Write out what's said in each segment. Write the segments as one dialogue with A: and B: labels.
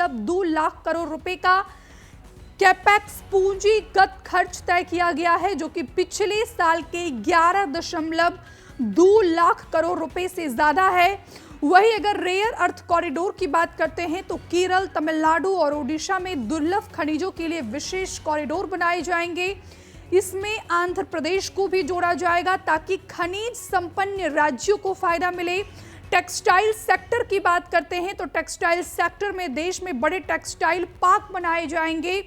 A: 1.2 लाख करोड़ रुपए का कैपेक्स पूंजीगत खर्च तय किया गया है, जो कि पिछले साल के 11.2 लाख करोड़ रुपए से ज्यादा है। वहीं अगर रेयर अर्थ कॉरिडोर की बात करते हैं तो केरल, तमिलनाडु और ओडिशा में दुर्लभ खनिजों के लिए विशेष कॉरिडोर बनाए जाएंगे। इसमें आंध्र प्रदेश को भी जोड़ा जाएगा ताकि खनिज संपन्न राज्यों को फायदा मिले। टेक्सटाइल सेक्टर की बात करते हैं तो टेक्सटाइल सेक्टर में देश में बड़े टेक्सटाइल पार्क बनाए जाएंगे।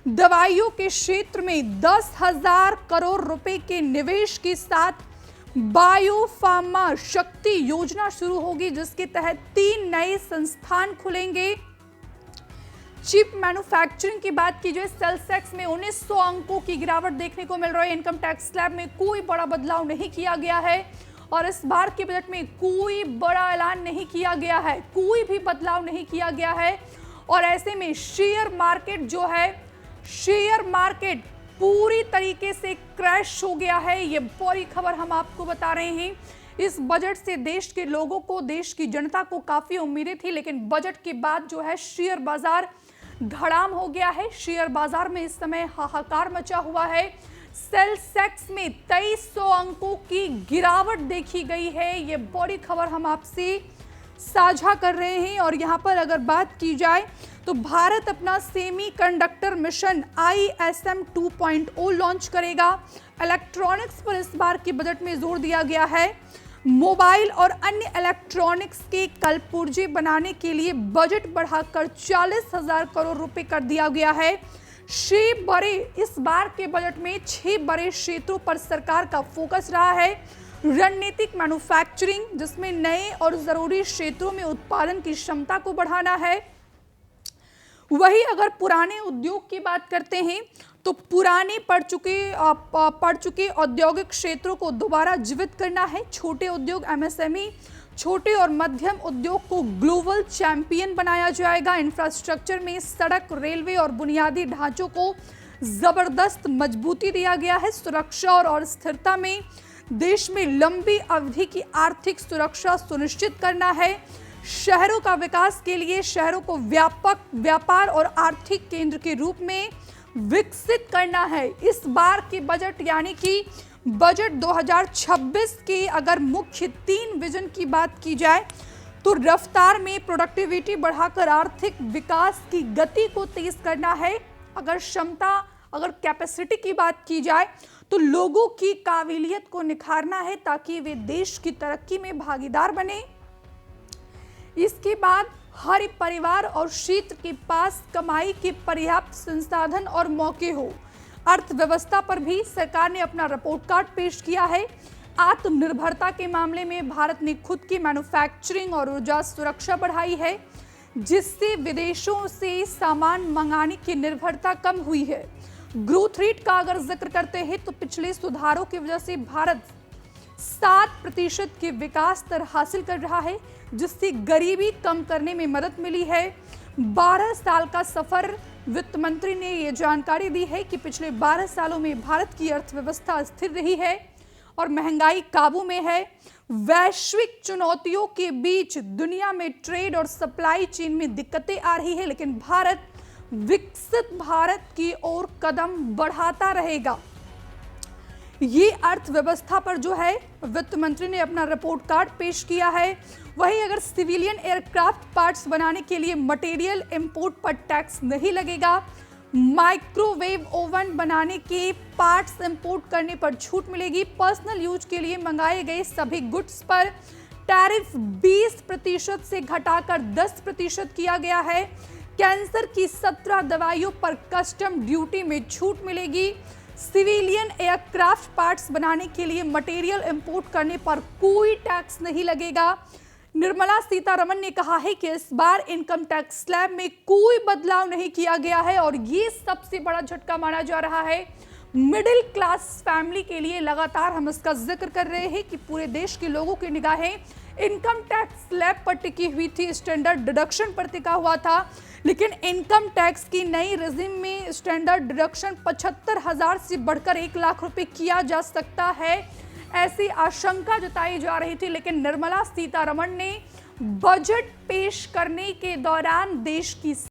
A: दवाइयों के क्षेत्र में 10,000 करोड़ रुपए के निवेश के साथ बायोफार्मा शक्ति योजना शुरू होगी, जिसके तहत 3 नए संस्थान खुलेंगे। चिप मैन्युफैक्चरिंग की बात की जाए, सेंसेक्स में 1900 अंकों की गिरावट देखने को मिल रही है। इनकम टैक्स स्लैब में कोई बड़ा बदलाव नहीं किया गया है और इस बार के बजट में कोई बड़ा ऐलान नहीं किया गया है, कोई भी बदलाव नहीं किया गया है। और ऐसे में शेयर मार्केट जो है, शेयर मार्केट पूरी तरीके से क्रैश हो गया है। ये पूरी खबर हम आपको बता रहे हैं। इस बजट से देश के लोगों को, देश की जनता को काफी उम्मीदें थी, लेकिन बजट के बाद जो है शेयर बाजार धड़ाम हो गया है। शेयर बाजार में इस समय हाहाकार मचा हुआ है। सेंसेक्स में 2300 अंकों की गिरावट देखी गई है। ये बड़ी खबर हम आपसे साझा कर रहे हैं। और यहाँ पर अगर बात की जाए तो भारत अपना सेमीकंडक्टर मिशन ISM 2.0 लॉन्च करेगा। इलेक्ट्रॉनिक्स पर इस बार के बजट में जोर दिया गया है। मोबाइल और अन्य इलेक्ट्रॉनिक्स के कलपुर्जे बनाने के लिए बजट बढ़ाकर 40,000 करोड़ रुपए कर दिया गया है। इस बार के बजट में 6 बड़े क्षेत्रों पर सरकार का फोकस रहा है। रणनीतिक मैन्युफैक्चरिंग, जिसमें नए और जरूरी क्षेत्रों में उत्पादन की क्षमता को बढ़ाना है। वही अगर पुराने उद्योग की बात करते हैं तो पुराने पड़ चुके औद्योगिक क्षेत्रों को दोबारा जीवित करना है। छोटे उद्योग MSME, छोटे और मध्यम उद्योग को ग्लोबल चैंपियन बनाया जाएगा। इंफ्रास्ट्रक्चर में सड़क, रेलवे और बुनियादी ढांचों को जबरदस्त मजबूती दिया गया है। सुरक्षा और स्थिरता में देश में लंबी अवधि की आर्थिक सुरक्षा सुनिश्चित करना है। शहरों का विकास के लिए शहरों को व्यापक व्यापार और आर्थिक केंद्र के रूप में विकसित करना है। इस बार के बजट यानी कि बजट 2026 के अगर मुख्य 3 विजन की बात की जाए तो रफ्तार में प्रोडक्टिविटी बढ़ाकर आर्थिक विकास की गति को तेज करना है। अगर कैपेसिटी की बात की जाए तो लोगों की काबिलियत को निखारना है ताकि वे देश की तरक्की में भागीदार बने। इसके बाद हर परिवार और क्षेत्र के पास कमाई के पर्याप्त संसाधन और मौके हो। अर्थव्यवस्था पर भी सरकार ने अपना रिपोर्ट कार्ड पेश किया है। आत्मनिर्भरता के मामले में भारत ने खुद की मैन्युफैक्चरिंग और ऊर्जा सुरक्षा बढ़ाई है, जिससे विदेशों से सामान मंगाने की निर्भरता कम हुई है। ग्रोथ रेट का अगर जिक्र करते हैं तो पिछले सुधारों की वजह से भारत 7% के विकास दर हासिल कर रहा है, जिससे गरीबी कम करने में मदद मिली है। 12 साल का सफर वित्त मंत्री ने यह जानकारी दी है कि पिछले 12 सालों में भारत की अर्थव्यवस्था स्थिर रही है और महंगाई काबू में है। वैश्विक चुनौतियों के बीच दुनिया में ट्रेड और सप्लाई चेन में दिक्कतें आ रही है, लेकिन भारत विकसित भारत की ओर कदम बढ़ाता रहेगा। ये अर्थव्यवस्था पर जो है वित्त मंत्री ने अपना रिपोर्ट कार्ड पेश किया है। वहीं अगर सिविलियन एयरक्राफ्ट पार्ट्स बनाने के लिए मटेरियल इंपोर्ट पर टैक्स नहीं लगेगा। माइक्रोवेव ओवन बनाने के पार्ट्स इंपोर्ट करने पर छूट मिलेगी। पर्सनल यूज के लिए मंगाए गए सभी गुड्स पर टैरिफ 20% से घटाकर 10% किया गया है। कैंसर की 17 दवाइयों पर कस्टम ड्यूटी में छूट मिलेगी। सिविलियन एयरक्राफ्ट पार्ट्स बनाने के लिए मटेरियल इंपोर्ट करने पर कोई टैक्स नहीं लगेगा। निर्मला सीतारमण ने कहा है कि इस बार इनकम टैक्स स्लैब में कोई बदलाव नहीं किया गया है और ये सबसे बड़ा झटका माना जा रहा है मिडिल क्लास फैमिली के लिए। लगातार हम इसका जिक्र कर रहे हैं कि पूरे देश के लोगों की निगाहें इनकम टैक्स स्लैब पर टिकी हुई थी, स्टैंडर्ड डिडक्शन पर टिका हुआ था, लेकिन इनकम टैक्स की नई रेजिम में स्टैंडर्ड डिडक्शन 75,000 से बढ़कर 1 लाख रुपए किया जा सकता है, ऐसी आशंका जताई जा रही थी। लेकिन निर्मला सीतारमण ने बजट पेश करने के दौरान देश की